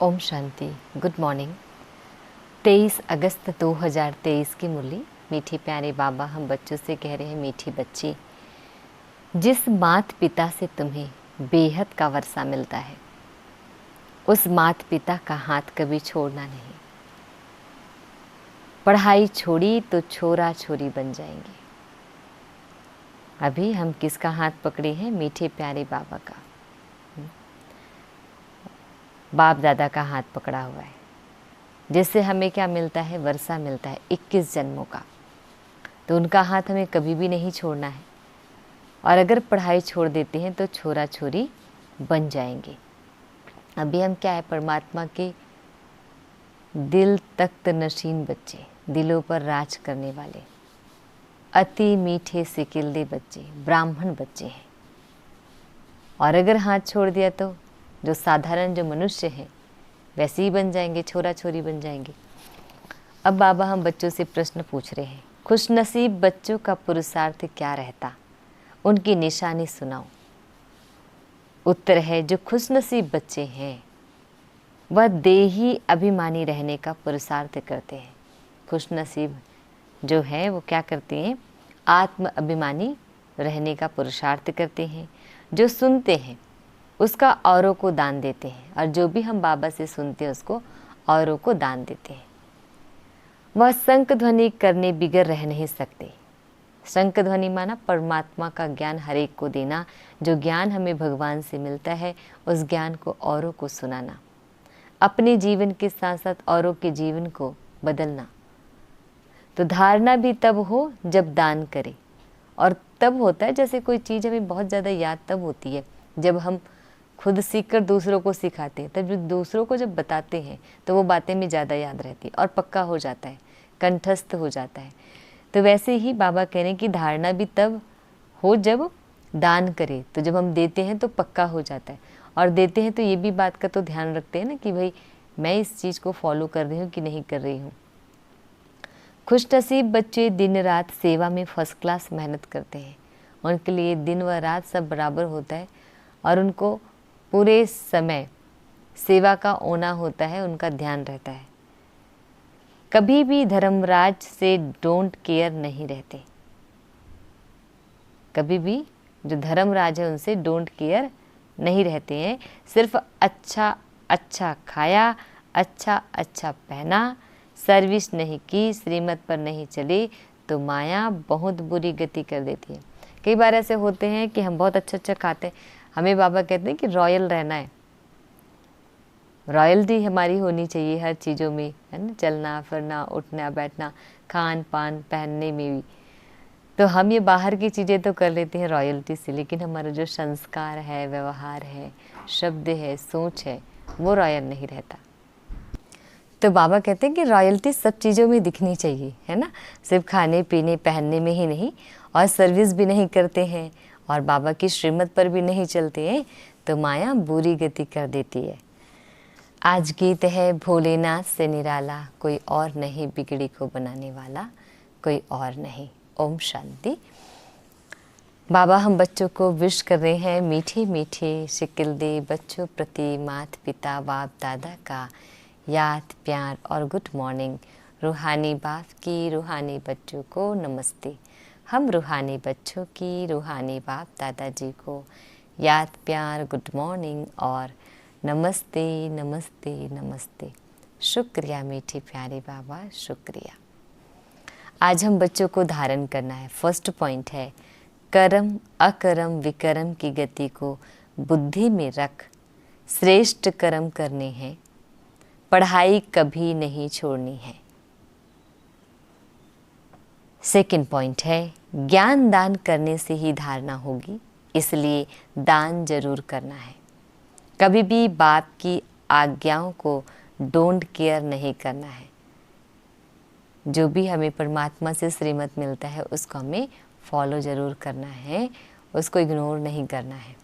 Om Shanti. Good morning. 23 अगस्त 2023 की मुरली। मीठे प्यारे बाबा हम बच्चों से कह रहे हैं, मीठी बच्ची, जिस मात पिता से तुम्हें बेहद का वर्षा मिलता है, उस मात पिता का हाथ कभी छोड़ना नहीं। पढ़ाई छोड़ी तो छोरा छोरी बन जाएंगे। अभी हम किसका हाथ पकड़े हैं? मीठे प्यारे बाबा का। बाप दादा का हाथ पकड़ा हुआ है, जिससे हमें क्या मिलता है? वर्षा मिलता है 21 जन्मों का। तो उनका हाथ हमें कभी भी नहीं छोड़ना है। और अगर पढ़ाई छोड़ देते हैं तो छोरा छोरी बन जाएंगे। अभी हम क्या है? परमात्मा के दिल तख्त नशीन बच्चे, दिलों पर राज करने वाले, अति मीठे सिकिल्दे बच्चे, ब्राह्मण बच्चे हैं। और अगर हाथ छोड़ दिया तो जो साधारण जो मनुष्य हैं वैसे ही बन जाएंगे, छोरा छोरी बन जाएंगे। अब बाबा हम बच्चों से प्रश्न पूछ रहे हैं, खुशनसीब बच्चों का पुरुषार्थ क्या रहता, उनकी निशानी सुनाओ। उत्तर है, जो खुशनसीब बच्चे हैं वह देही अभिमानी रहने का पुरुषार्थ करते हैं। खुशनसीब जो है वो क्या करते हैं? आत्म अभिमानी रहने का पुरुषार्थ करते हैं। जो सुनते हैं उसका औरों को दान देते हैं, और जो भी हम बाबा से सुनते हैं उसको औरों को दान देते हैं। वह शंख ध्वनि करने बिगर रह नहीं सकते। शंख ध्वनि माना परमात्मा का ज्ञान हर एक को देना। जो ज्ञान हमें भगवान से मिलता है उस ज्ञान को औरों को सुनाना, अपने जीवन के साथ साथ औरों के जीवन को बदलना। तो धारणा भी तब हो जब दान करे, और तब होता है जैसे कोई चीज़ हमें बहुत ज़्यादा याद तब होती है जब हम खुद सीखकर दूसरों को सिखाते हैं। तब जो दूसरों को जब बताते हैं तो वो बातें में ज़्यादा याद रहती है और पक्का हो जाता है, कंठस्थ हो जाता है। तो वैसे ही बाबा कह रहे हैं कि धारणा भी तब हो जब दान करे। तो जब हम देते हैं तो पक्का हो जाता है, और देते हैं तो ये भी बात का तो ध्यान रखते हैं ना कि भाई मैं इस चीज़ को फॉलो कर रही हूँ कि नहीं कर रही हूँ। खुशनसीब बच्चे दिन रात सेवा में फर्स्ट क्लास मेहनत करते हैं। उनके लिए दिन व रात सब बराबर होता है, और उनको पूरे समय सेवा का होना होता है, उनका ध्यान रहता है। कभी भी धर्मराज से डोंट केयर नहीं रहते। कभी भी जो धर्मराज है उनसे डोंट केयर नहीं रहते हैं। सिर्फ अच्छा अच्छा खाया, अच्छा अच्छा पहना, सर्विस नहीं की, श्रीमत पर नहीं चले तो माया बहुत बुरी गति कर देती है। कई बार ऐसे होते हैं कि हम बहुत अच्छा अच्छा खाते हैं, हमें बाबा कहते हैं कि रॉयल रहना है, रॉयल्टी हमारी होनी चाहिए हर चीज़ों में, है ना, चलना फिरना, उठना बैठना, खान पान पहनने में भी। तो हम ये बाहर की चीज़ें तो कर लेते हैं रॉयल्टी से, लेकिन हमारा जो संस्कार है, व्यवहार है, शब्द है, सोच है, वो रॉयल नहीं रहता। तो बाबा कहते हैं कि रॉयल्टी सब चीज़ों में दिखनी चाहिए, है ना, सिर्फ खाने पीने पहनने में ही नहीं। और सर्विस भी नहीं करते हैं और बाबा की श्रीमत पर भी नहीं चलते हैं तो माया बुरी गति कर देती है। आज गीत है भोलेनाथ से निराला, कोई और नहीं बिगड़ी को बनाने वाला, कोई और नहीं। ओम शांति। बाबा हम बच्चों को विश कर रहे हैं मीठे मीठे शिकिल्दे बच्चों प्रति माता पिता बाप दादा का याद प्यार और गुड मॉर्निंग। रूहानी बाप की रूहानी बच्चों को नमस्ते। हम रूहानी बच्चों की रूहानी बाप दादाजी को याद प्यार, गुड मॉर्निंग और नमस्ते नमस्ते नमस्ते। शुक्रिया मीठे प्यारे बाबा, शुक्रिया। आज हम बच्चों को धारण करना है। फर्स्ट पॉइंट है, कर्म अकर्म विकर्म की गति को बुद्धि में रख श्रेष्ठ कर्म करने हैं, पढ़ाई कभी नहीं छोड़नी है। सेकंड पॉइंट है, ज्ञान दान करने से ही धारणा होगी, इसलिए दान जरूर करना है। कभी भी बाप की आज्ञाओं को डोंट केयर नहीं करना है। जो भी हमें परमात्मा से श्रीमत मिलता है उसको हमें फॉलो ज़रूर करना है, उसको इग्नोर नहीं करना है।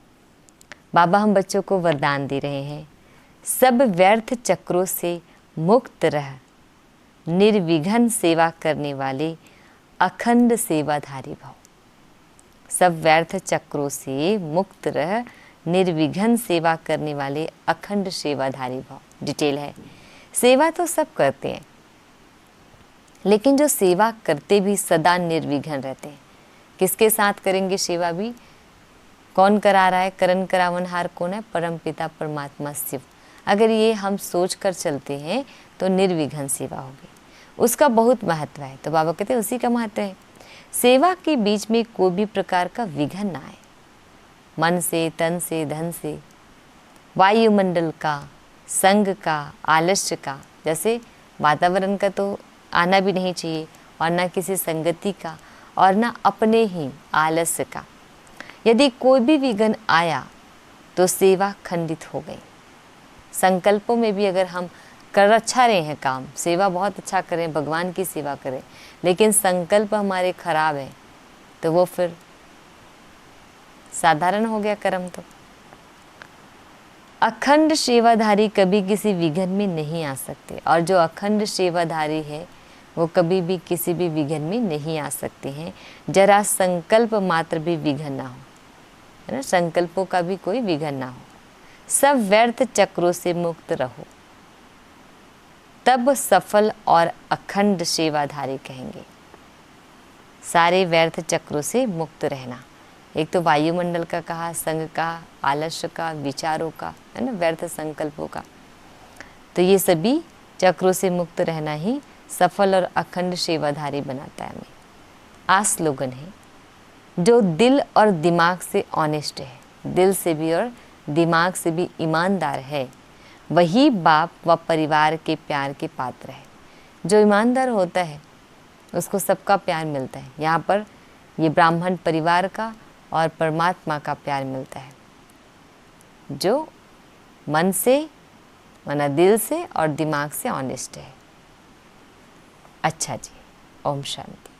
बाबा हम बच्चों को वरदान दे रहे हैं, सब व्यर्थ चक्रों से मुक्त रह, निर्विघ्न सेवा करने वाले अखंड सेवाधारी भव। सब व्यर्थ चक्रों से मुक्त रह, निर्विघ्न सेवा करने वाले अखंड सेवाधारी भाव। डिटेल है, सेवा तो सब करते हैं, लेकिन जो सेवा करते भी सदा निर्विघ्न रहते हैं। किसके साथ करेंगे सेवा भी? कौन करा रहा है? करण करावनहार कौन है? परम पिता परमात्मा शिव। अगर ये हम सोच कर चलते हैं तो निर्विघ्न सेवा होगी। उसका बहुत महत्व है। तो बाबा कहते हैं उसी का महत्व है। सेवा के बीच में कोई भी प्रकार का विघ्न ना आए, मन से, तन से, धन से, वायुमंडल का, संग का, आलस्य का, जैसे वातावरण का तो आना भी नहीं चाहिए, और ना किसी संगति का, और ना अपने ही आलस्य का। यदि कोई भी विघ्न आया तो सेवा खंडित हो गई। संकल्पों में भी अगर हम कर अच्छा रहे हैं काम, सेवा बहुत अच्छा करें, भगवान की सेवा करें, लेकिन संकल्प हमारे खराब है, तो वो फिर साधारण हो गया कर्म। तो अखंड सेवाधारी कभी किसी विघ्न में नहीं आ सकते, और जो अखंड सेवाधारी है वो कभी भी किसी भी विघ्न में नहीं आ सकते हैं। जरा संकल्प मात्र भी विघ्न ना हो, है ना, संकल्पों का भी कोई विघ्न ना हो। सब व्यर्थ चक्रों से मुक्त रहो, तब सफल और अखंड सेवाधारी कहेंगे। सारे व्यर्थ चक्रों से मुक्त रहना, एक तो वायुमंडल का कहा, संग का, आलस्य का, विचारों का, है ना, व्यर्थ संकल्पों का। तो ये सभी चक्रों से मुक्त रहना ही सफल और अखंड सेवाधारी बनाता है हमें। आज स्लोगन है, जो दिल और दिमाग से ऑनेस्ट है, दिल से भी और दिमाग से भी ईमानदार है, वही बाप व परिवार के प्यार के पात्र है। जो ईमानदार होता है उसको सबका प्यार मिलता है। यहाँ पर ये ब्राह्मण परिवार का और परमात्मा का प्यार मिलता है। जो मन से, माना दिल से और दिमाग से ऑनेस्ट है। अच्छा जी, ओम शांति।